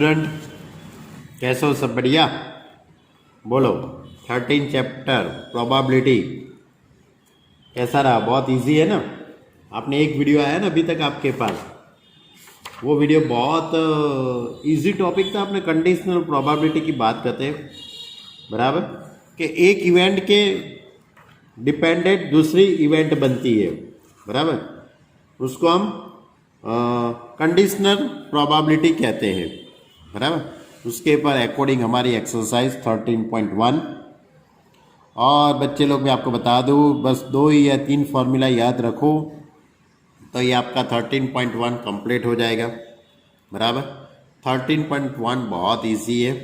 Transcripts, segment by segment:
Student, कैसे हो? सब बढ़िया? बोलो। 13 चैप्टर प्रोबेबिलिटी कैसा रहा? बहुत इजी है ना? आपने एक वीडियो आया ना अभी तक आपके पास, वो वीडियो बहुत इजी टॉपिक था। आपने कंडीशनल प्रोबेबिलिटी की बात करते हैं, बराबर, कि एक इवेंट के डिपेंडेंट दूसरी इवेंट बनती है, बराबर, उसको हम कंडीशनल प्रोबेबिलिटी कहते हैं, बराबर। उसके ऊपर अकॉर्डिंग हमारी एक्सरसाइज 13.1। और बच्चे लोग, मैं आपको बता दूँ, बस 2 या 3 फार्मूला याद रखो तो ये आपका 13.1 कंप्लीट हो जाएगा, बराबर। 13.1 बहुत इजी है।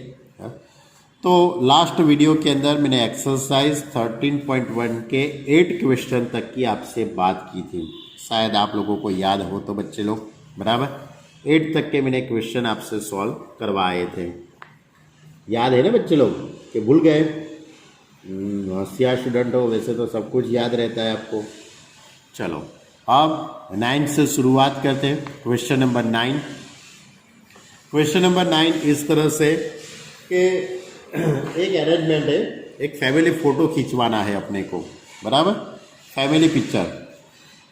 तो लास्ट वीडियो के अंदर मैंने एक्सरसाइज 13.1 के 8 क्वेश्चन तक की आपसे बात की थी, शायद आप लोगों को याद हो तो बच्चे लोग, बराबर। 8 तक के मैंने क्वेश्चन आपसे सॉल्व करवाए थे, याद है ना बच्चे लोग कि भूल गए? होशियार स्टूडेंट हो, वैसे तो सब कुछ याद रहता है आपको। चलो अब 9 से शुरुआत करते हैं। Question number 9। क्वेश्चन नंबर 9 इस तरह से कि एक अरेंजमेंट है, एक फैमिली फ़ोटो खिंचवाना है अपने को, बराबर, फैमिली पिक्चर।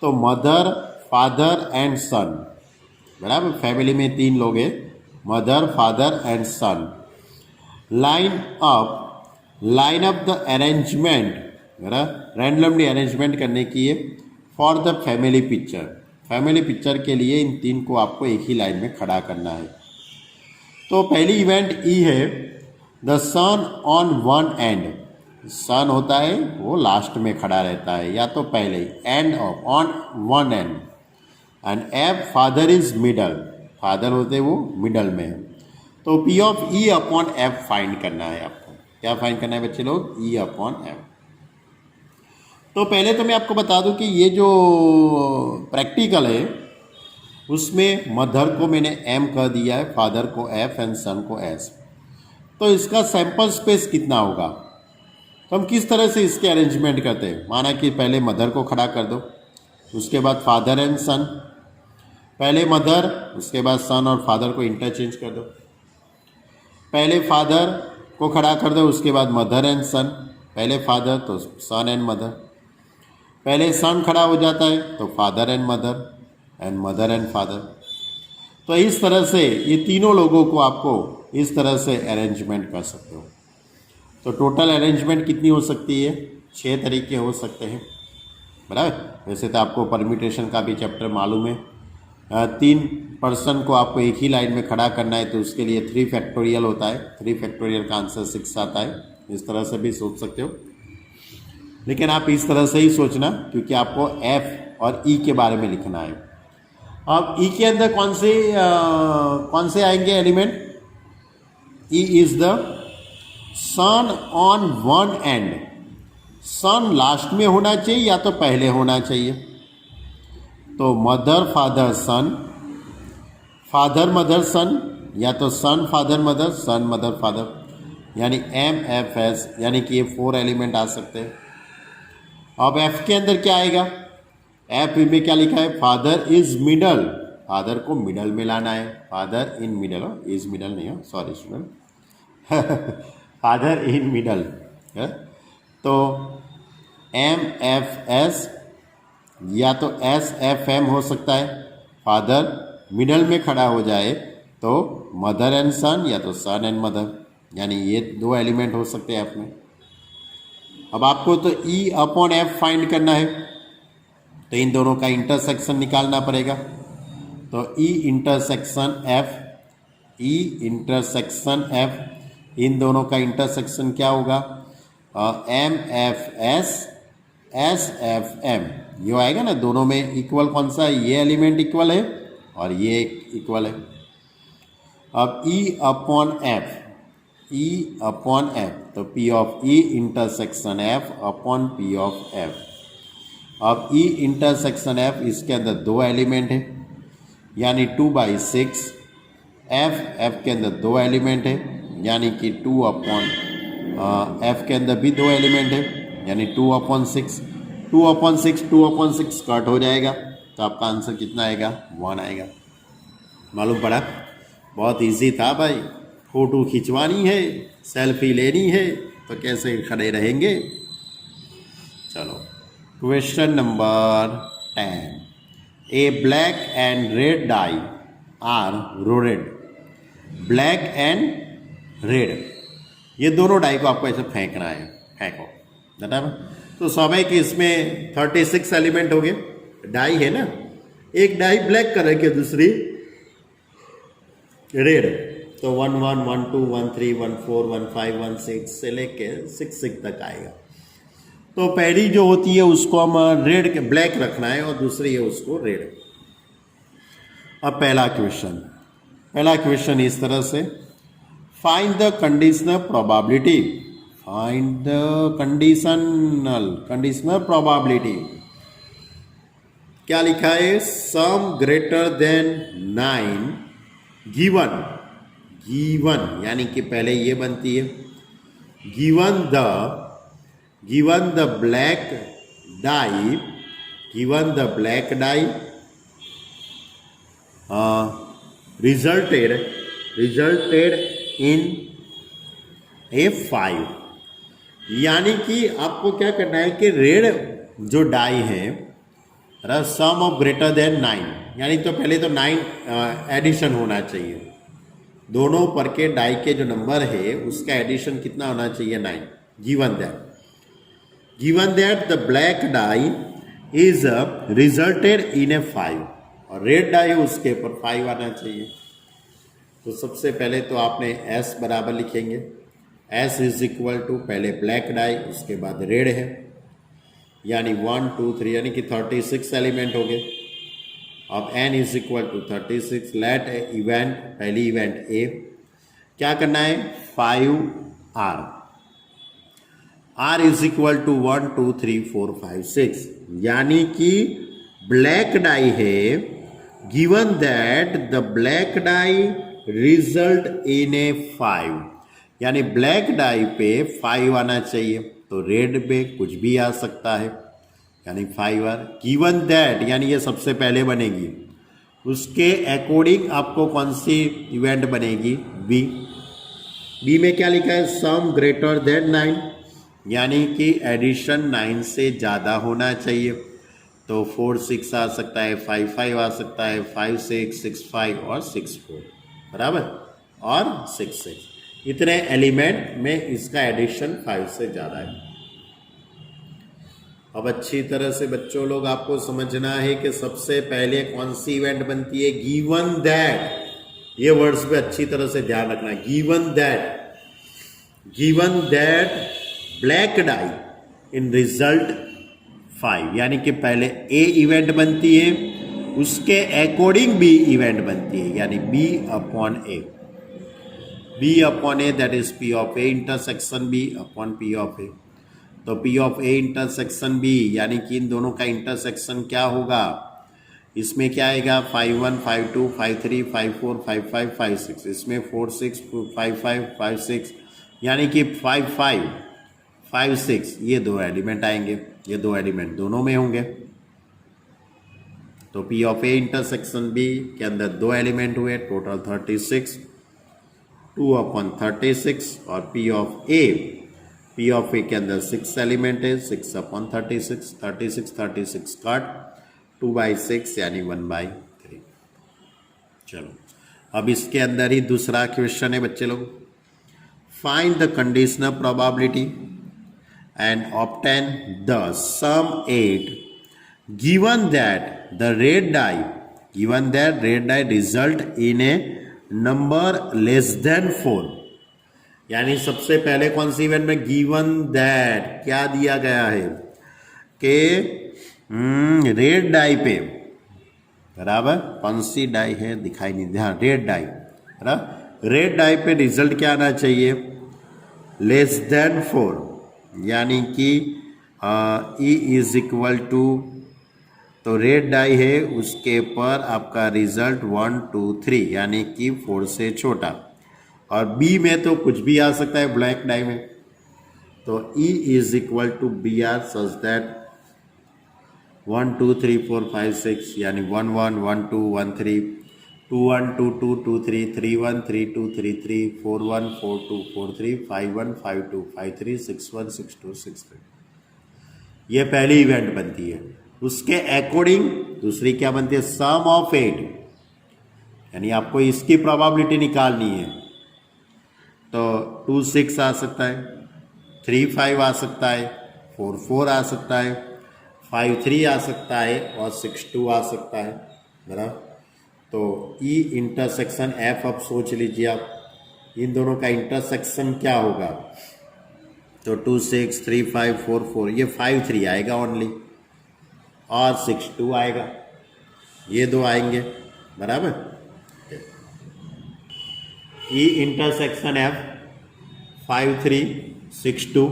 तो मदर, फादर एंड सन, बराबर, फैमिली में 3 लोग हैं, mother, father and son. Line up the arrangement, बराबर, रैंडमली अरेंजमेंट करने की है for the family picture. Family picture के लिए इन 3 को आपको एक ही लाइन में खड़ा करना है। तो पहली इवेंट ई है, the sun on one end. Sun होता है वो लास्ट में खड़ा रहता है या तो पहले, end of, on one and F, father is middle, father होते वो मिडल में है। तो P of E upon F find करना है आपको। क्या फाइंड करना है बच्चे लोग? ई अपॉन एफ। तो पहले तो मैं आपको बता दूं कि ये जो प्रैक्टिकल है उसमें मदर को मैंने एम कह दिया है, फादर को एफ एंड सन को एस। तो इसका सैंपल स्पेस कितना होगा? तो हम किस तरह से इसके अरेंजमेंट करते हैं? माना कि पहले मदर को खड़ा कर दो, उसके बाद फादर एंड सन, पहले मदर उसके बाद सन और फादर को इंटरचेंज कर दो, पहले फादर को खड़ा कर दो उसके बाद मदर एंड सन, पहले फादर तो सन एंड मदर, पहले सन खड़ा हो जाता है तो father and mother and father. तो इस तरह से ये तीनों लोगों को आपको इस तरह से अरेंजमेंट कर सकते हो। तो टोटल अरेंजमेंट कितनी हो सकती है? 6 तरीके हो सकते हैं, बराबर। वैसे तो आपको परम्यूटेशन का भी चैप्टर मालूम है। 3 पर्सन को आपको एक ही लाइन में खड़ा करना है तो उसके लिए 3 फैक्टोरियल होता है। 3 फैक्टोरियल का आंसर 6 आता है। इस तरह से भी सोच सकते हो, लेकिन आप इस तरह से ही सोचना क्योंकि आपको एफ और ई के बारे में लिखना है। अब ई के अंदर कौन से आएंगे element? E is the sun on one end. Son last में होना चाहिए या तो पहले होना चाहिए। तो mother father son, father mother son, या तो son father mother, son mother father, यानी एम एफ एस, यानी कि ये 4 एलिमेंट आ सकते हैं। अब एफ के अंदर क्या आएगा? एफ में क्या लिखा है? फादर इज मिडल, फादर को मिडल में लाना है। Father in middle, is middle नहीं हो, sorry student, father in middle. तो एम एफ एस या तो एस एफ एम हो सकता है। फादर मिडल में खड़ा हो जाए तो मदर एंड सन या तो सन एंड मदर, यानी ये 2 एलिमेंट हो सकते हैं एफ में। अब आपको तो ई अपॉन एफ फाइंड करना है तो इन दोनों का इंटरसेक्शन निकालना पड़ेगा। तो E intersection F, E intersection F, इन दोनों का इंटरसेक्शन क्या होगा? M F S, S F M, ये आएगा ना। दोनों में इक्वल कौन सा है? ये एलिमेंट इक्वल है और ये इक्वल है। अब E upon F, E upon F, तो P of E intersection F upon P of F. अब ई इंटरसेक्शन एफ, इसके अंदर 2 एलिमेंट है यानी 2/6। एफ के अंदर 2 एलिमेंट है यानी कि 2 अपॉन एफ के अंदर भी 2 एलिमेंट है यानी 2/6। 2/6 कट हो जाएगा तो आपका आंसर कितना आएगा? 1 आएगा। मालूम पड़ा? बहुत इजी था भाई, फोटो खिंचवानी है, सेल्फी लेनी है तो कैसे खड़े रहेंगे। चलो question number 10, a black and red die are rolled. Black and red, ये दोनों डाई को आपको ऐसे फेंकना है, फेंको बराबर। तो स्वाभाविक इसमें 36 एलिमेंट हो गए, डाई है ना, एक डाई ब्लैक कलर की दूसरी रेड, तो 1 1 1 2 1 3 1 4 1 5 1 6 से लेके 6 6 तक आएगा। तो पहली जो होती है उसको हम रेड के ब्लैक रखना है और दूसरी है उसको रेड। अब पहला क्वेश्चन इस तरह से, find the conditional probability, find the conditional probability. क्या लिखा है, सम ग्रेटर देन 9 गिवन यानी कि पहले ये बनती है, given the black die resulted in a 5। यानी कि आपको क्या करना है कि रेड जो डाई है सम ऑफ ग्रेटर देन 9, यानी तो पहले तो 9 एडिशन होना चाहिए, दोनों पर के डाई के जो नंबर है उसका एडिशन कितना होना चाहिए, 9। Given that the black die is resulted in a 5, और रेड डाई उसके ऊपर 5 आना चाहिए। तो सबसे पहले तो आपने S बराबर लिखेंगे, S इज इक्वल टू पहले ब्लैक डाई उसके बाद रेड है, यानी 1 2 3 यानी कि 36 एलिमेंट हो गए। अब N is equal to 36, let event, पहली इवेंट A, क्या करना है 5R, R is equal to 1 2 3 4 5 6, यानी कि ब्लैक डाई है, given that the black die result in a 5, यानी ब्लैक डाई पे 5 आना चाहिए, तो रेड पे कुछ भी आ सकता है, यानी 5R। गिवन दैट यानी ये सबसे पहले बनेगी, उसके अकॉर्डिंग आपको कौन सी इवेंट बनेगी, बी में क्या लिखा है, सम ग्रेटर देन 9, यानी कि एडिशन 9 से ज़्यादा होना चाहिए, तो 4 6 आ सकता है, 5 5 आ सकता है, 5 6 6 5 और 6 4 बराबर, और 6 6, इतने एलिमेंट में इसका एडिशन 5 से ज़्यादा है। अब अच्छी तरह से बच्चों लोग आपको समझना है कि सबसे पहले कौन सी इवेंट बनती है, गिवन दैट, ये वर्ड्स पे अच्छी तरह से ध्यान रखना है, given that black dye in result 5, यानी कि पहले ए इवेंट बनती है, उसके अकॉर्डिंग बी इवेंट बनती है, यानी B upon A, that is P of A intersection B upon P of A. तो P of A intersection B, यानी कि इन दोनों का इंटरसेक्शन क्या होगा, इसमें क्या आएगा 5 1 5 2 5 3 5 4 5 5 5 6, इसमें 4 6 5 5 5 6, यानी कि 5 5 5 6, ये दो एलिमेंट आएंगे, ये दो एलिमेंट दोनों में होंगे। तो P of A intersection B के अंदर दो एलिमेंट हुए, टोटल 36, 2 अपॉन 36, और पी ऑफ ए के अंदर 6 एलिमेंट है, 6 अपॉन 36, 36 कट, 2/6 यानी 1/3। चलो अब इसके अंदर ही दूसरा क्वेश्चन है बच्चे लोग, find the conditional probability and obtain the sum 8 given that red die result in a number less than 4, यानी सबसे पहले कौन सी इवेंट में गिवन दैट क्या दिया गया है कि रेड डाई पे बराबर, कौन सी डाई है दिखाई नहीं, ध्यान, रेड डाई बराबर, रेड डाई पे रिजल्ट क्या आना चाहिए, लेस देन 4, यानी कि ई इज इक्वल टू, तो रेड डाई है उसके पर आपका रिजल्ट 1 2 3 यानी कि 4 से छोटा, और बी में तो कुछ भी आ सकता है ब्लैक डाई में, तो E is equal to B R such that 1 2 3 4 5 6 यानी 1 1 1 2 1 3 2 1 2 2 2 3 3 1 3 2 3 3 4 1 4 2 4 3 5 1 5 2 5 3 6 1 6 2 6 3। ये पहली इवेंट बनती है। उसके अकॉर्डिंग दूसरी क्या बनती है, सम ऑफ 8, यानी आपको इसकी प्रोबेबिलिटी निकालनी है। तो 2 6 आ सकता है, 3 5 आ सकता है, 4 4 आ सकता है, 5 3 आ सकता है और 6 2 आ सकता है, बराबर। तो ई इंटरसेक्शन एफ, अब सोच लीजिए आप इन दोनों का इंटरसेक्शन क्या होगा। तो 2 6 3 5 4 4, ये 5 3 आएगा ओनली और 6 2 आएगा, ये दो आएंगे, बराबर। E intersection F 5 3 6 2,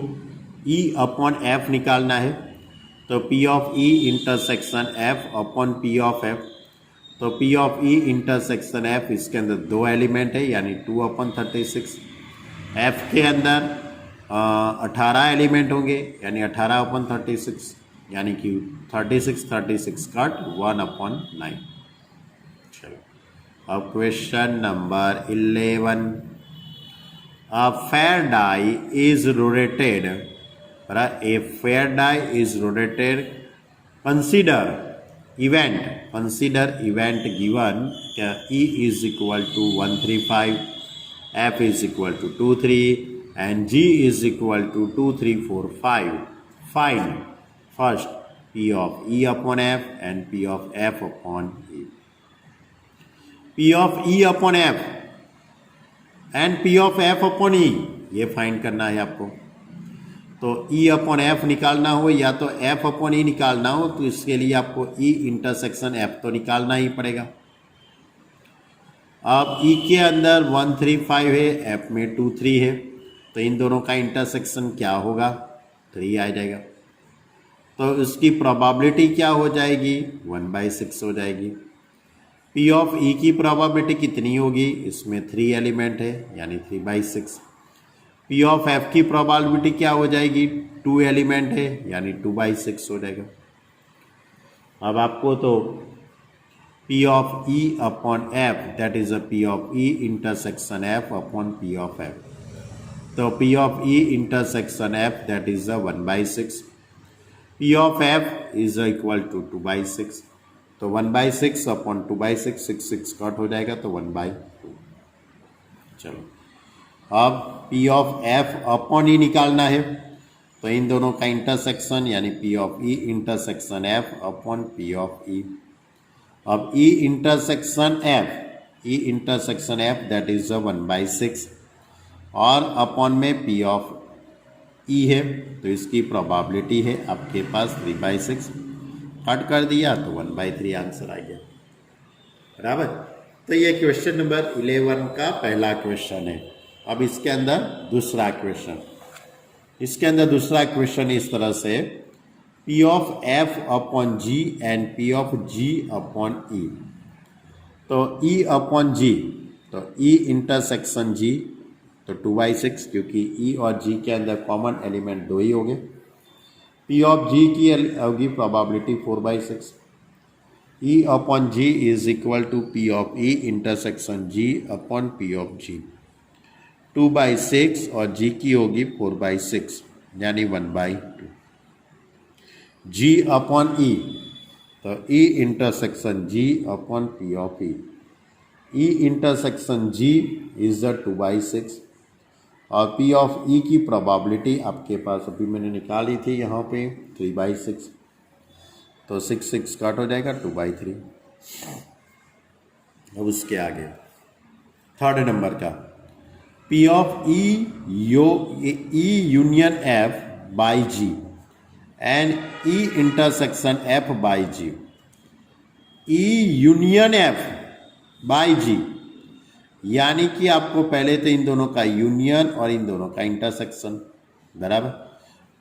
E upon F निकालना है। तो P of E intersection F upon P of F. तो P of E intersection F, इसके अंदर दो एलिमेंट है यानी 2 अपॉन 36। एफ के अंदर 18 एलिमेंट होंगे यानी 18 अपॉन 36, यानी कि 36 36 कट 1 अपॉन 9। चलो अब question number 11। A fair die is rotated, right? A fair die is rotated. Consider event given E is equal to 135, F is equal to 2 3 and G is equal to 2 3 4 5. Find first P of E upon F and P of F upon E. P of E upon F and P of F upon E, ये find करना है आपको। तो ई upon F निकालना हो या तो F upon ई निकालना हो, तो इसके लिए आपको ई इंटरसेक्शन एफ तो निकालना ही पड़ेगा। अब ई के अंदर 1 3 5 है, एफ में 2 3 है, तो इन दोनों का इंटरसेक्शन क्या होगा, 3 आ जाएगा। तो इसकी प्रोबेबिलिटी क्या हो जाएगी, 1/6 हो जाएगी। पी ऑफ ई की प्रोबेबिलिटी कितनी होगी, इसमें 3 एलिमेंट है यानी 3/6। पी ऑफ एफ की प्रोबेबिलिटी क्या हो जाएगी, 2 एलिमेंट है यानी 2/6 हो जाएगा। अब आपको तो P of E upon F, that is a P of E intersection F upon P of F. तो P of E intersection F that is a 1/6, P of F is equal to 2/6। तो 1/6 upon 2/6, 6 6 cut हो जाएगा तो 1/2। चलो अब P of F upon E निकालना है, तो इन दोनों का इंटरसेक्शन यानी P of E intersection F upon P of E। अब E intersection F that is 1/6 और अपॉन में P ऑफ E है, तो इसकी प्रोबेबिलिटी है आपके पास 3/6, कट कर दिया तो 1/3 आंसर आ गया, बराबर। तो ये क्वेश्चन नंबर 11 का पहला क्वेश्चन है। अब इसके अंदर दूसरा क्वेश्चन इस तरह से, P of F upon G and P of G upon E। तो E अपॉन G, तो E इंटरसेक्शन G तो 2/6, क्योंकि E और G के अंदर कॉमन एलिमेंट 2 ही होंगे। P ऑफ G की होगी probability 4/6। E upon G is equal to P of E intersection G upon P of G, 2/6 और G की होगी 4/6 यानी 1/2। G अपॉन E, तो E intersection G upon P of E। E intersection G is the 2/6 और P of E की probability आपके पास अभी मैंने निकाली थी यहाँ पे 3/6, तो 6 6 कट हो जाएगा 2/3। अब उसके आगे थर्ड नंबर का, P of E union F by G and E intersection F by G। E union F by G यानी कि आपको पहले तो इन दोनों का यूनियन और इन दोनों का इंटरसेक्शन, बराबर।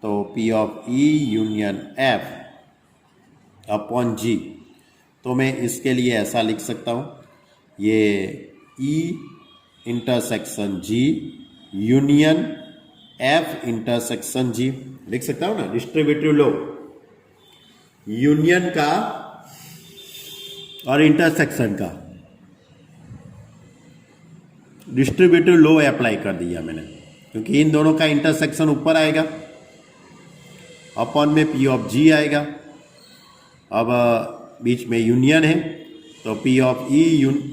तो P of E union F upon G, तो मैं इसके लिए ऐसा लिख सकता हूँ, ये E intersection G union F intersection G लिख सकता हूँ ना, डिस्ट्रीब्यूटिव लो, यूनियन का और इंटरसेक्शन का। डिस्ट्रीब्यूटिव लॉ अप्लाई कर दिया मैंने, क्योंकि इन दोनों का इंटरसेक्शन ऊपर आएगा, अपॉन में पी ऑफ जी आएगा। अब बीच में यूनियन है, तो P of E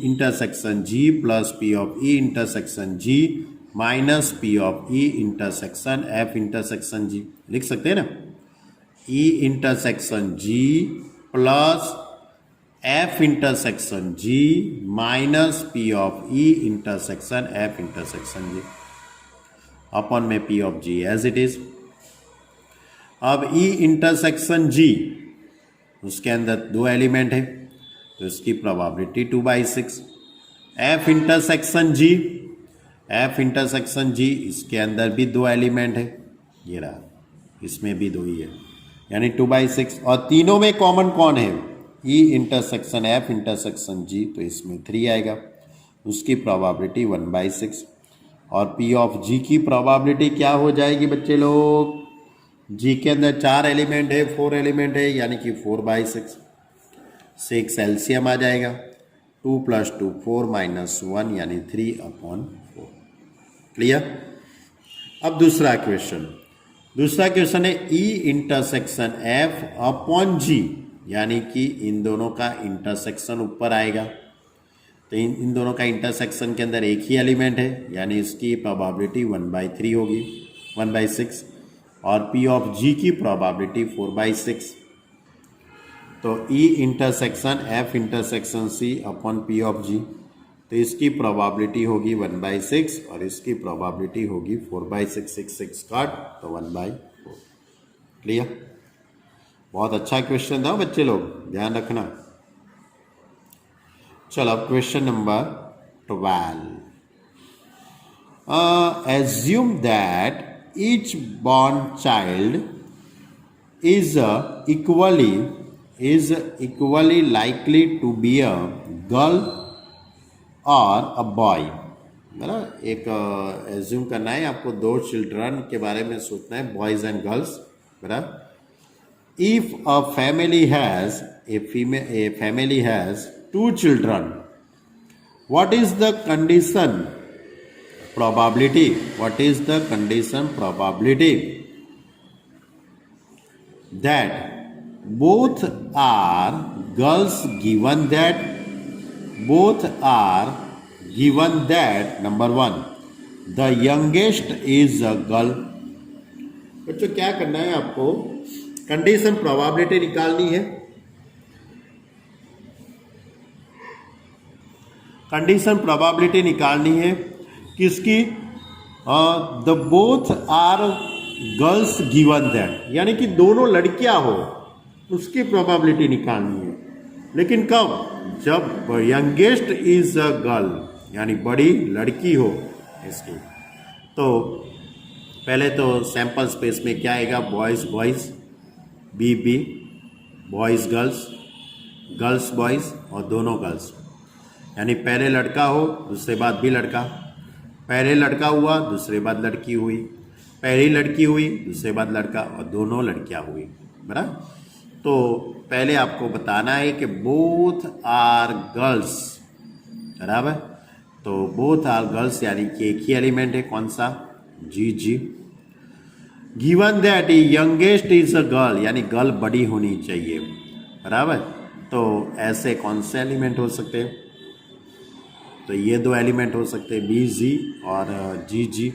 intersection G plus P of E intersection G minus P of E intersection F intersection G, लिख सकते हैं ना। E intersection G plus F intersection G minus P of E intersection F intersection G upon में P of G as it is. अब E intersection जी, उसके अंदर दो element है, तो इसकी प्रोबेबिलिटी 2/6। एफ इंटरसेक्शन जी, एफ इंटरसेक्शन जी, इसके अंदर भी दो एलिमेंट है, ये रहा, इसमें भी दो ही है, यानी 2/6। और तीनों में कॉमन कौन है? ई इंटरसेक्शन एफ इंटरसेक्शन जी, तो इसमें 3 आएगा, उसकी प्रोबेबिलिटी 1/6। और पी ऑफ जी की प्रोबेबिलिटी क्या हो जाएगी बच्चे लोग? जी के अंदर 4 एलिमेंट है, 4 एलिमेंट है, यानी कि 4/6। 6 एलसीएम आ जाएगा, 2 + 2 4 - 1 यानी 3/4। क्लियर? अब दूसरा क्वेश्चन है ई इंटरसेक्शन एफ अपॉन जी, यानी कि इन दोनों का इंटरसेक्शन ऊपर आएगा, तो इन दोनों का इंटरसेक्शन के अंदर एक ही एलिमेंट है, यानी इसकी प्रोबेबिलिटी 1/3 होगी, 1/6। और पी ऑफ जी की प्रोबेबिलिटी 4/6। तो E intersection F intersection C upon P of G, तो इसकी प्रोबेबिलिटी होगी 1/6 और इसकी प्रोबेबिलिटी होगी 4/6। 6 6 काट तो 1/4। क्लियर? बहुत अच्छा क्वेश्चन था बच्चे लोग, ध्यान रखना। चलो अब question number 12। Assume that each born child is equally likely to be a girl or a boy। मतलब एक एज्यूम करना है आपको, 2 चिल्ड्रन के बारे में सोचना है, बॉयज एंड गर्ल्स, बराबर। If a family has 2 children, what is the condition probability? What is the condition probability that both are girls, given that number 1 the youngest is a girl। बच्चों क्या करना है आपको? कंडीशन प्रोबेबिलिटी निकालनी है। Condition probability निकालनी है किसकी? The both are girls given that, यानी कि दोनों लड़कियां हो, उसकी प्रोबेबिलिटी निकालनी है। लेकिन कब? जब यंगेस्ट इज अ गर्ल, यानी बड़ी लड़की हो इसकी। तो पहले तो सैंपल स्पेस में क्या आएगा? Boys boys, B B, boys girls, girls boys और दोनों गर्ल्स, यानी पहले लड़का हो दूसरे बाद भी लड़का, पहले लड़का हुआ दूसरे बाद लड़की हुई, पहली लड़की हुई दूसरे बाद लड़का और दोनों लड़कियां हुई, बराबर। तो पहले आपको बताना है कि बोथ आर गर्ल्स, बराबर। तो बोथ आर गर्ल्स यानी कि एक ही एलिमेंट है, कौन सा? G G. Given that youngest is a girl, यानी गर्ल बड़ी होनी चाहिए, बराबर। तो ऐसे कौन से एलिमेंट हो सकते हैं? तो ये 2 एलिमेंट हो सकते हैं, बी जी और G G,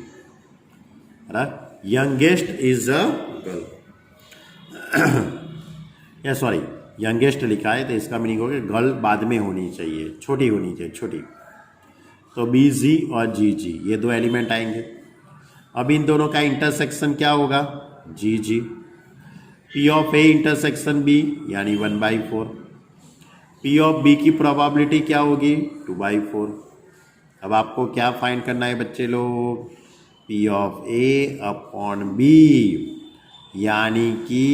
right. Youngest is a girl, या सॉरी यंगेस्ट लिखा है तो इसका मीनिंग होगा गर्ल बाद में होनी चाहिए, छोटी होनी चाहिए, छोटी। तो बी जी और जी जी ये 2 एलिमेंट आएंगे। अब इन दोनों का इंटरसेक्शन क्या होगा? G G. P of A intersection B यानी 1/4। पी ऑफ बी की प्रोबेबिलिटी क्या होगी? 2/4। अब आपको क्या फाइंड करना है बच्चे लोग? P of A upon B, यानी कि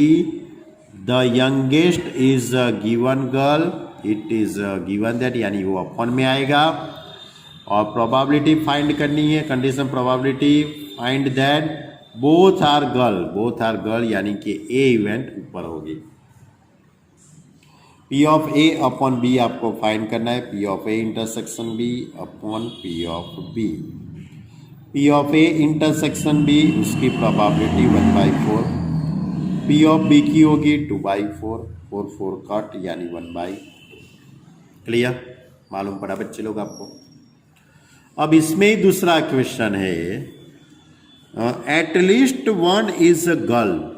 the youngest is a given girl, it is given that, यानी वो अपॉन में आएगा। और प्रोबेबिलिटी फाइंड करनी है, condition probability find that both are girl, यानी कि ए इवेंट ऊपर होगी। P of A upon B आपको फाइंड करना है, P of A intersection B upon P of B. P of A intersection B उसकी प्रोबेबिलिटी 1/4, पी ऑफ बी की होगी 2/4, 4 4 कट यानी 1/2। क्लियर, मालूम पड़ा बच्चे लोग आपको। अब इसमें ही दूसरा क्वेश्चन है, at least one is a girl.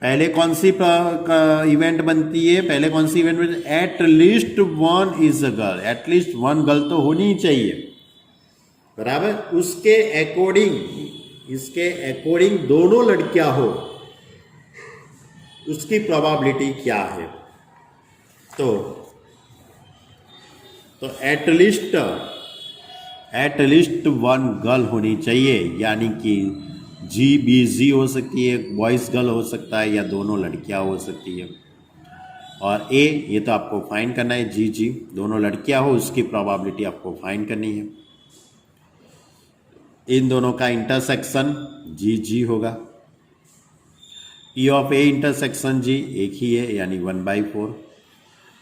पहले कौन सी इवेंट बनती है, पहले कौन सी इवेंट बनती है, at least one is a girl. At least one girl तो होनी ही चाहिए, बराबर। उसके अकॉर्डिंग, इसके अकॉर्डिंग दोनों लड़कियां हो, उसकी प्रोबेबिलिटी क्या है। तो एटलीस्ट वन गर्ल होनी चाहिए, यानी कि जी बी जी हो सकती है, बॉयज़ गर्ल हो सकता है, या दोनों लड़कियां हो सकती है। और ए, ये तो आपको फाइंड करना है, जी जी दोनों लड़कियां हो, उसकी प्रोबेबिलिटी आपको फाइंड करनी है। इन दोनों का इंटरसेक्शन जी जी होगा, P of A intersection G एक ही है यानी 1/4,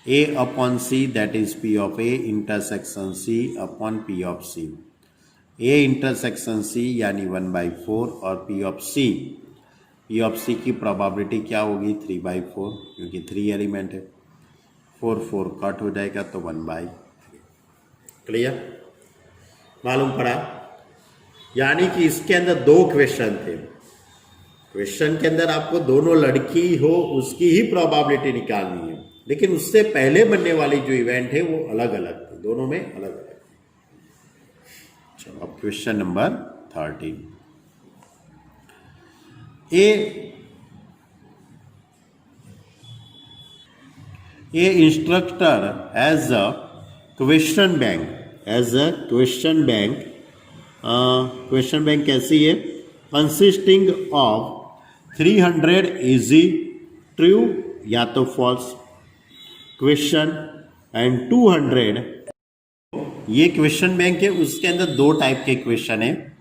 A upon C that is P of A intersection C upon P of C. A intersection C यानी 1/4 और पी ऑफ सी की प्रोबेबिलिटी क्या होगी 3/4, क्योंकि 3 एलिमेंट है, 4 4 कट हो जाएगा तो 1/3। क्लियर, मालूम पड़ा। यानी कि इसके अंदर 2 क्वेश्चन थे। क्वेश्चन के अंदर आपको दोनों लड़की हो उसकी ही प्रोबेबिलिटी निकालनी है, लेकिन उससे पहले बनने वाली जो इवेंट है वो अलग अलग थी, दोनों में अलग अलग। चलो अब question number 13। A instructor as a question bank, question bank कैसी है, कंसिस्टिंग ऑफ 300 इजी ट्रू या तो फॉल्स क्वेश्चन एंड 200। ये क्वेश्चन बैंक है, उसके अंदर 2 टाइप के क्वेश्चन है।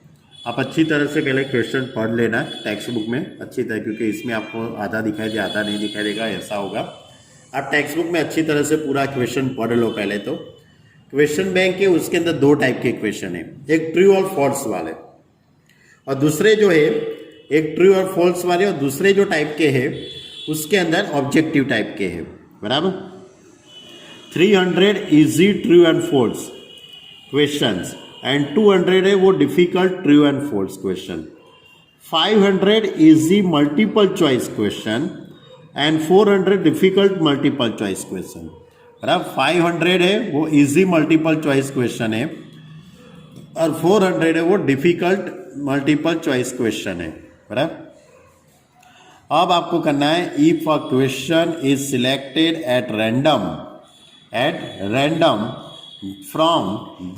आप अच्छी तरह से पहले क्वेश्चन पढ़ लेना टेक्स्ट बुक में अच्छी तरह, क्योंकि इसमें आपको आधा दिखाई दे आधा नहीं दिखाई देगा, ऐसा होगा। आप टेक्स्ट बुक में अच्छी तरह से पूरा क्वेश्चन पढ़ लो पहले। तो क्वेश्चन बैंक है, उसके अंदर 2 टाइप के क्वेश्चन है, एक ट्रू और फॉल्स वाले, और दूसरे जो है एक ट्रू और फॉल्स वाले, और दूसरे जो टाइप के हैं उसके अंदर ऑब्जेक्टिव टाइप के हैं, बराबर। 300 easy true and false questions and 200 है वो difficult true and false question. 500 easy multiple choice question and 400 difficult multiple choice question, बराबर। 500 है वो इजी मल्टीपल चॉइस क्वेश्चन है और 400 है वो डिफिकल्ट मल्टीपल चॉइस क्वेश्चन है, बराबर। अब आपको करना है, if a question is selected at random from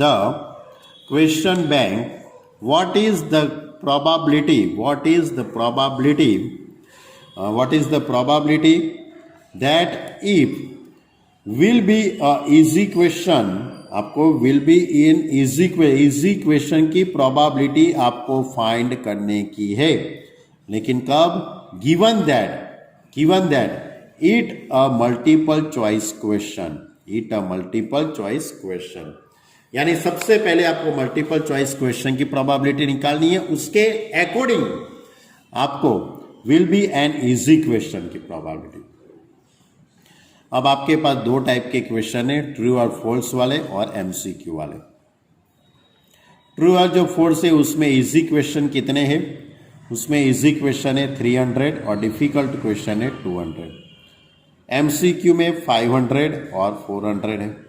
the question bank, what is the probability that if will be a easy question, आपको will be in easy question की probability आपको find करने की है, लेकिन कब, given that it a multiple choice question, यानी सबसे पहले आपको मल्टीपल चॉइस क्वेश्चन की प्रोबेबिलिटी निकालनी है, उसके अकॉर्डिंग आपको will be an easy question की प्रोबेबिलिटी। अब आपके पास 2 टाइप के क्वेश्चन है, ट्रू और फॉल्स वाले और एमसीक्यू वाले। ट्रू और जो फॉल्स है उसमें इजी क्वेश्चन कितने हैं, उसमें इजी क्वेश्चन है 300 और डिफिकल्ट क्वेश्चन है 200। एमसीक्यू में 500 और 400 है,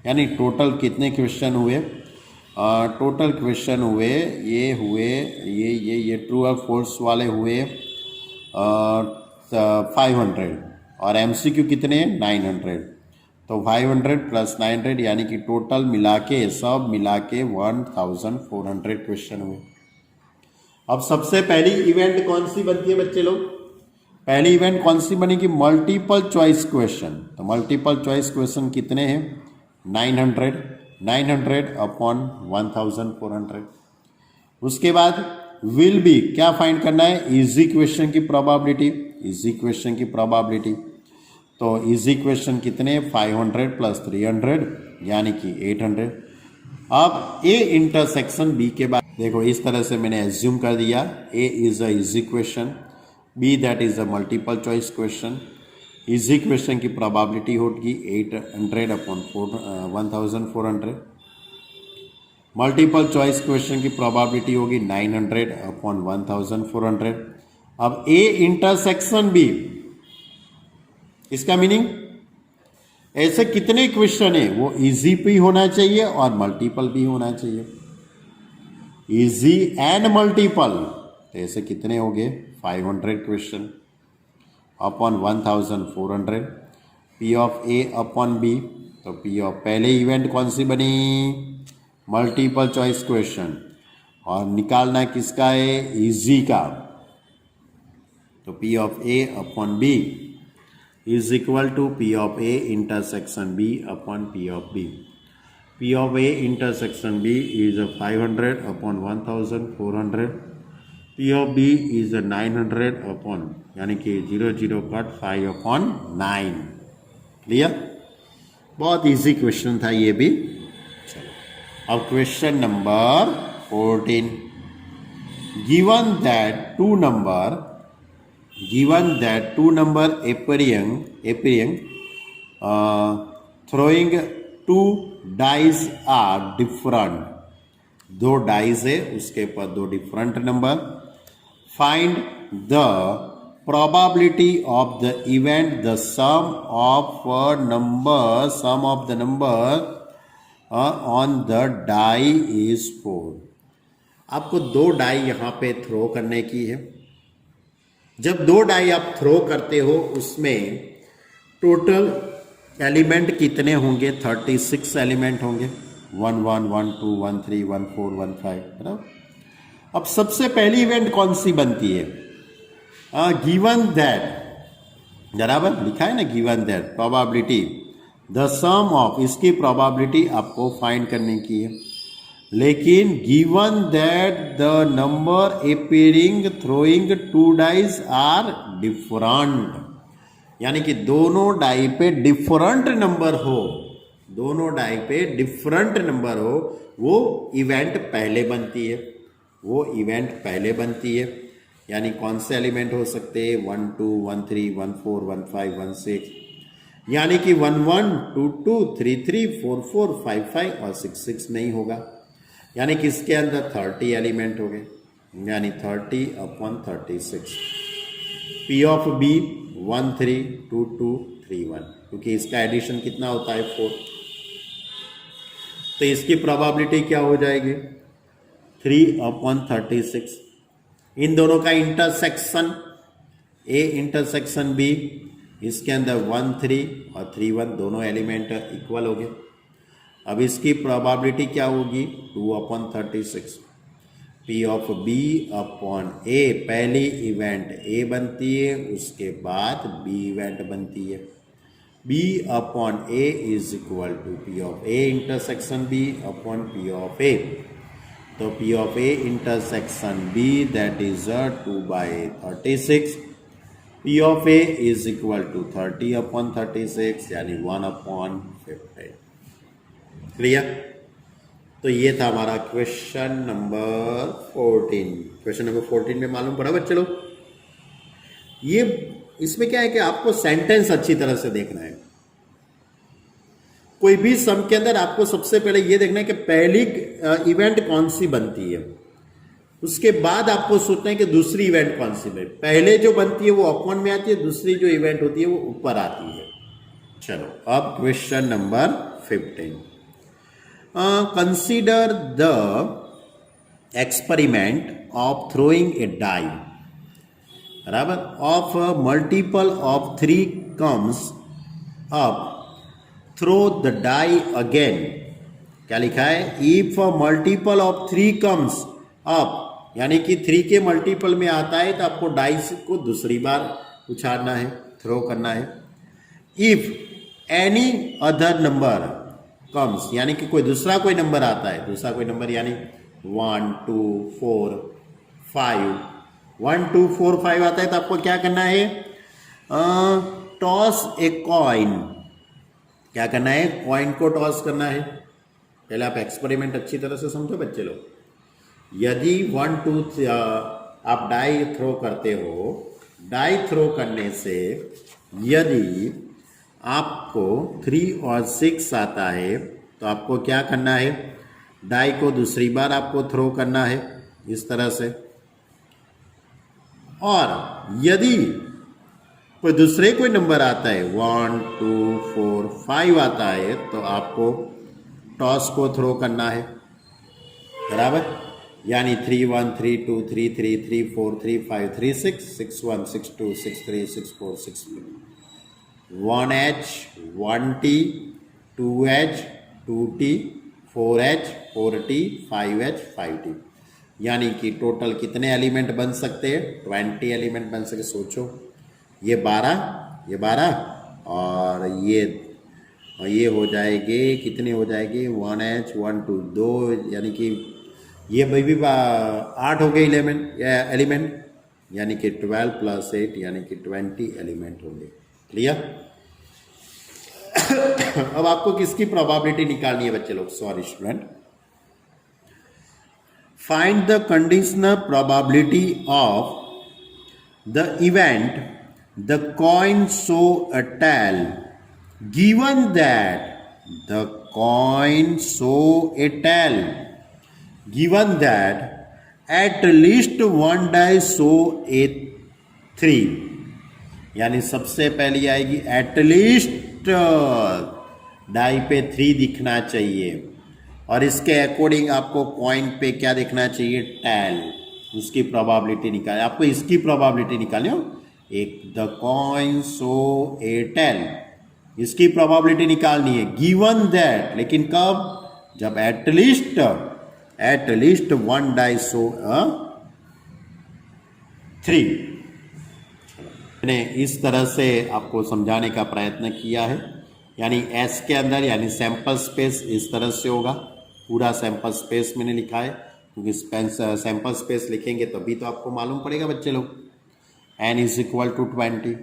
यानी टोटल कितने क्वेश्चन हुए, टोटल क्वेश्चन हुए ये ट्रू और फॉल्स वाले हुए 500 और एमसीक्यू कितने 900। तो 500 प्लस 900 यानी कि टोटल मिला के, सब मिला के 1400 क्वेश्चन हुए। अब सबसे पहली इवेंट कौन सी बनती है बच्चे लोग, पहली इवेंट कौन सी बनेगी, मल्टीपल चॉइस क्वेश्चन। तो मल्टीपल चॉइस क्वेश्चन कितने हैं 900 अपॉन 1400। उसके बाद विल बी क्या फाइंड करना है, इजी क्वेश्चन की प्रोबेबिलिटी, तो इजी क्वेश्चन कितने, 500 प्लस 300 यानी कि 800। अब ए इंटरसेक्शन बी के बाद देखो इस तरह से मैंने एज्यूम कर दिया, A is a easy question, B that is a multiple choice question. Easy question की प्रोबेबिलिटी होगी 800 अपॉन 1400। मल्टीपल चॉइस क्वेश्चन की प्रोबेबिलिटी होगी 900 अपॉन 1400। अब ए इंटरसेक्शन बी, इसका मीनिंग ऐसे कितने क्वेश्चन है वो इजी भी होना चाहिए और मल्टीपल भी होना चाहिए, इजी एंड मल्टीपल। तो ऐसे कितने हो गए 500 question upon 1400। P of A upon B, तो पी ऑफ पहले इवेंट कौन सी बनी, मल्टीपल चॉइस क्वेश्चन, और निकालना किसका है, इजी का। तो P of A upon B is equal to P of A intersection B upon P of B. P of A intersection B is a 500 upon 1400. P of B is a 900 upon, यानी कि 0 cut 5 upon 9। Clear, बहुत easy question था ये भी। चलो अब question number 14। Given that two number appearing throwing two dice are different, दो dice है उसके ऊपर दो different number. Find the probability of the event, the sum of the number on the die is 4। आपको दो डाई यहां पे throw करने की है। जब दो डाई आप थ्रो करते हो उसमें टोटल एलिमेंट कितने होंगे, 36 एलिमेंट होंगे, 1 1 1 2 1 3 1 4 1 5, है ना। अब सबसे पहली इवेंट कौन सी बनती है, गिवन दैट, बराबर लिखा है ना, given that probability the sum of, इसकी प्रोबेबिलिटी आपको फाइंड करने की है। लेकिन given that the number appearing throwing two dice are different, यानी कि दोनों डाई पे डिफरेंट नंबर हो, दोनों डाई पे डिफरेंट नंबर हो, वो इवेंट पहले बनती है, वो इवेंट पहले बनती है। यानी कौन से एलिमेंट हो सकते हैं, 1 2 1 3 1 4 1 5 1 6, यानी कि 1 1 2 2 3 3 4 4 5 5 और 6 6 नहीं होगा। यानी कि इसके अंदर 30 एलिमेंट हो गए, यानी 30 अपॉन 36। पी ऑफ बी 1 3 2 2 3 1, क्योंकि इसका एडिशन कितना होता है 4, तो इसकी प्रोबेबिलिटी क्या हो जाएगी 3 अपॉन 36। इन दोनों का इंटरसेक्शन ए इंटरसेक्शन बी, इसके अंदर 1 3 और 3 1 दोनों एलिमेंट इक्वल हो गए। अब इसकी प्रोबेबिलिटी क्या होगी 2 upon 36। P of B upon A, पहली इवेंट ए बनती है उसके बाद बी इवेंट बनती है, B upon A is equal to P of A intersection B upon P of A. तो P of A intersection B that is 2/36, P of A is equal to 30 upon 36 यानी 1 upon 15। Clear, तो ये था हमारा question number 14। Question number 14 में मालूम पड़ा बच्चे लोग, ये इसमें क्या है कि आपको सेंटेंस अच्छी तरह से देखना है। कोई भी सम के अंदर आपको सबसे पहले ये देखना है कि पहली इवेंट कौन सी बनती है, उसके बाद आपको सोचना है कि दूसरी इवेंट कौन सी है। पहले जो बनती है वो अपॉन में आती है, दूसरी जो इवेंट होती है वो ऊपर आती है। चलो अब question number 15। Consider the experiment of throwing a die, बराबर, of multiple of 3 comes up, throw the die again. क्या लिखा है, if multiple of 3 comes up, यानी कि 3 के मल्टीपल में आता है तो आपको डाइस को दूसरी बार उछालना है, थ्रो करना है। If any other number comes, यानी कि कोई दूसरा कोई नंबर आता है, दूसरा कोई नंबर यानी 1 2 4 5, 1 2 4 5 आता है तो आपको क्या करना है, टॉस ए कॉइन, क्या करना है, कॉइन को टॉस करना है। पहले आप एक्सपेरिमेंट अच्छी तरह से समझो बच्चे लोग। यदि 1 2 आप डाई थ्रो करते हो, डाई थ्रो करने से यदि आपको 3 और 6 आता है तो आपको क्या करना है, डाई को दूसरी बार आपको थ्रो करना है इस तरह से। और यदि कोई दूसरे कोई नंबर आता है 1 2 4 5 आता है तो आपको टॉस को थ्रो करना है, बराबर। यानी 3 1 3 2 3 3 3 4 3 5 3 6 6 1 6 2 6 3 6 4 6 3 1H 1T 2H 2T 4H 4T 5H 5T, यानी कि टोटल कितने एलिमेंट बन सकते हैं, 20 एलिमेंट बन सके। सोचो, ये 12 और ये हो जाएंगे, कितने हो जाएंगे, 1H 1 2 2, यानी कि ये भी 8 हो गए एलिमेंट, यानी कि 12 + 8 यानी कि 20 एलिमेंट होंगे। क्लियर। अब आपको किसकी प्रोबेबिलिटी निकालनी है बच्चे लोग, sorry student. Find the conditional probability of the event the coin show a tail given that the coin show a tail, given that at least one die show a 3, यानी सबसे पहली आएगी एटलीस्ट डाई पे 3 दिखना चाहिए, और इसके according आपको कॉइन पे क्या दिखना चाहिए, टेल। उसकी प्रोबेबिलिटी निकाल, आपको इसकी प्रोबेबिलिटी निकालनी हो, एक the coin show a tail, इसकी प्रोबेबिलिटी निकालनी है। गिवन दैट, लेकिन कब, जब एटलीस्ट 1 डाई शो 3। मैंने इस तरह से आपको समझाने का प्रयत्न किया है, यानी एस के अंदर यानी सैंपल स्पेस इस तरह से होगा, पूरा सैंपल स्पेस मैंने लिखा है, क्योंकि सैंपल स्पेस लिखेंगे तभी तो आपको मालूम पड़ेगा बच्चे लोग। n = 20।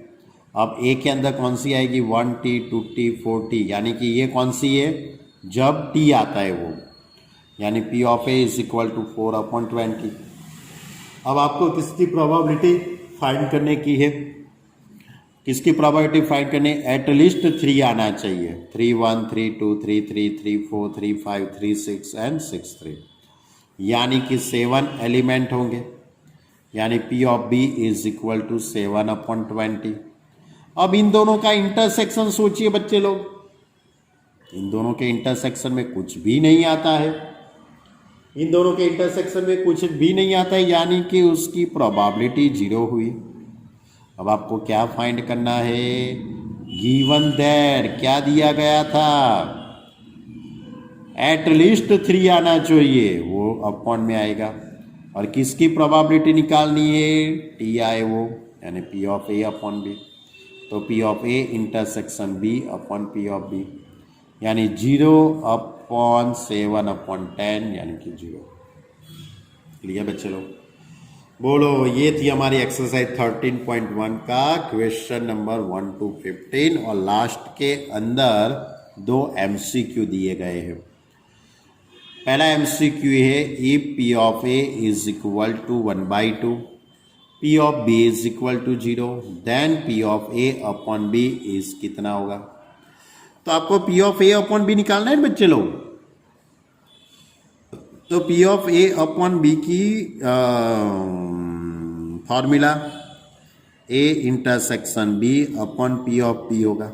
अब ए के अंदर कौन सी आएगी, 1T 2T 4T, यानी कि ये कौन सी है, जब T आता है वो, यानी P of A = 4/20। अब आपको किसकी प्रोबेबिलिटी फाइंड करने की है, किसकी प्रोबेबिलिटी फाइंड करने, एटलीस्ट 3 आना चाहिए। 3 1 3 2 3 3 3 4 3 5 3 6 एंड 6 3, यानी कि 7 एलिमेंट होंगे, यानी P of B = 7/20। अब इन दोनों का इंटरसेक्शन सोचिए बच्चे लोग, इन दोनों के इंटरसेक्शन में कुछ भी नहीं आता है, इन दोनों के इंटरसेक्शन में कुछ भी नहीं आता है, यानी कि उसकी प्रोबेबिलिटी 0 हुई। अब आपको क्या फाइंड करना है, गिवन दैट क्या दिया गया था, एटलीस्ट 3 आना चाहिए, वो अपॉन में आएगा। और किसकी प्रोबेबिलिटी निकालनी है, T आए वो, यानी P of A/B, तो P of A intersection B/P of B, यानी 0/7/10, यानी कि 0। क्लियर बच्चे लोग, बोलो। ये थी हमारी एक्सरसाइज 13.1 का क्वेश्चन नंबर 1 to 15, और लास्ट के अंदर 2 MCQ दिए गए हैं। पहला MCQ है, if P of A = 1/2, P of B = 0, then P of A/B is कितना होगा। तो आपको P of A/B निकालना है बच्चे लोग। तो P of A/B की formula A intersection B/P of B होगा,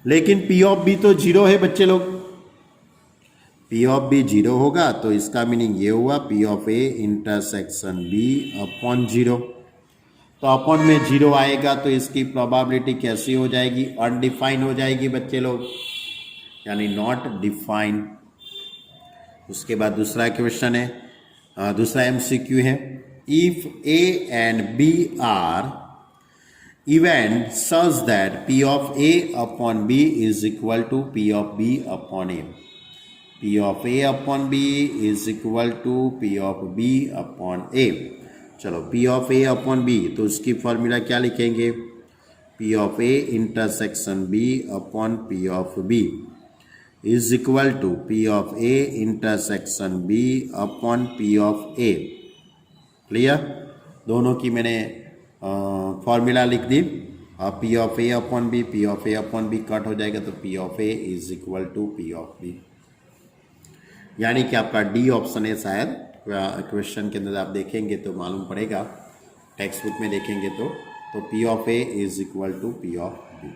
लेकिन P of B तो 0 है बच्चे लोग। P of B 0 होगा तो इसका मीनिंग ये हुआ P of A intersection B/0। तो अपॉन में 0 आएगा तो इसकी प्रोबेबिलिटी कैसी हो जाएगी, अनडिफाइन हो जाएगी बच्चे लोग, यानी नॉट डिफाइन। उसके बाद दूसरा क्वेश्चन है, दूसरा MCQ है, if A and B are event such that P of A/B = P of B/A, P of A/B = P of B/A। चलो P of A/B, तो उसकी फॉर्मूला क्या लिखेंगे, P of A intersection B upon P of B is equal to P of A intersection B upon P of A। Clear? दोनों की मैंने formula लिख दी। अब P of A upon B, P of A upon B cut हो जाएगा तो P of A is equal to P of B। यानी कि आपका डी ऑप्शन है, शायद क्वेश्चन के अंदर आप देखेंगे तो मालूम पड़ेगा, टेक्स्ट बुक में देखेंगे तो P of A is equal to P of B।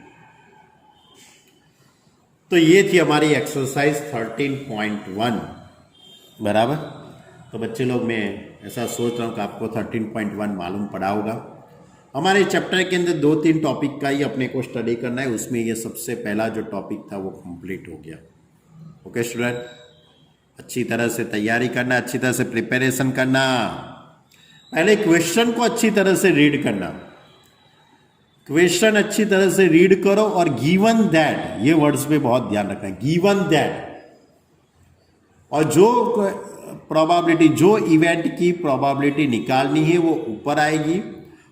तो ये थी हमारी एक्सरसाइज 13.1 बराबर। तो बच्चे लोग, मैं ऐसा सोच रहा हूँ कि आपको 13.1 मालूम पड़ा होगा। हमारे चैप्टर के अंदर 2-3 टॉपिक का ही अपने को स्टडी करना है, उसमें ये सबसे पहला जो टॉपिक था वो कंप्लीट हो गया। ओके स्टूडेंट, अच्छी तरह से तैयारी करना, अच्छी तरह से प्रिपरेशन करना, पहले क्वेश्चन को अच्छी तरह से रीड करना, क्वेश्चन अच्छी तरह से रीड करो और गिवन दैट, ये वर्ड्स पे बहुत ध्यान रखना, गिवन दैट, और जो प्रोबेबिलिटी, जो इवेंट की प्रोबेबिलिटी निकालनी है वो ऊपर आएगी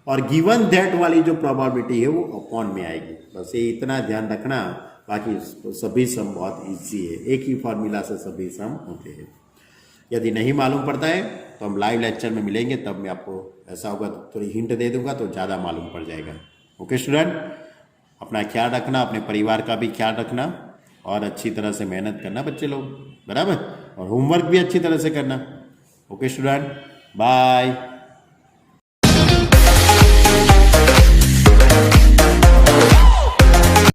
और गिवन दैट वाली जो प्रोबेबिलिटी है वो अपॉन में आएगी। बस ये इतना ध्यान रखना, बाकी सभी सम बहुत इजी है, एक ही फॉर्मूला से सभी सम होते हैं। यदि नहीं मालूम पड़ता है तो हम लाइव लेक्चर में मिलेंगे, तब मैं आपको ऐसा होगा तो थोड़ी हिंट दे दूंगा तो ज़्यादा मालूम पड़ जाएगा। ओके स्टूडेंट, अपना ख्याल रखना, अपने परिवार का भी ख्याल रखना और अच्छी तरह से मेहनत करना बच्चे लोग, बराबर, और होमवर्क भी अच्छी तरह से करना। Okay student, bye.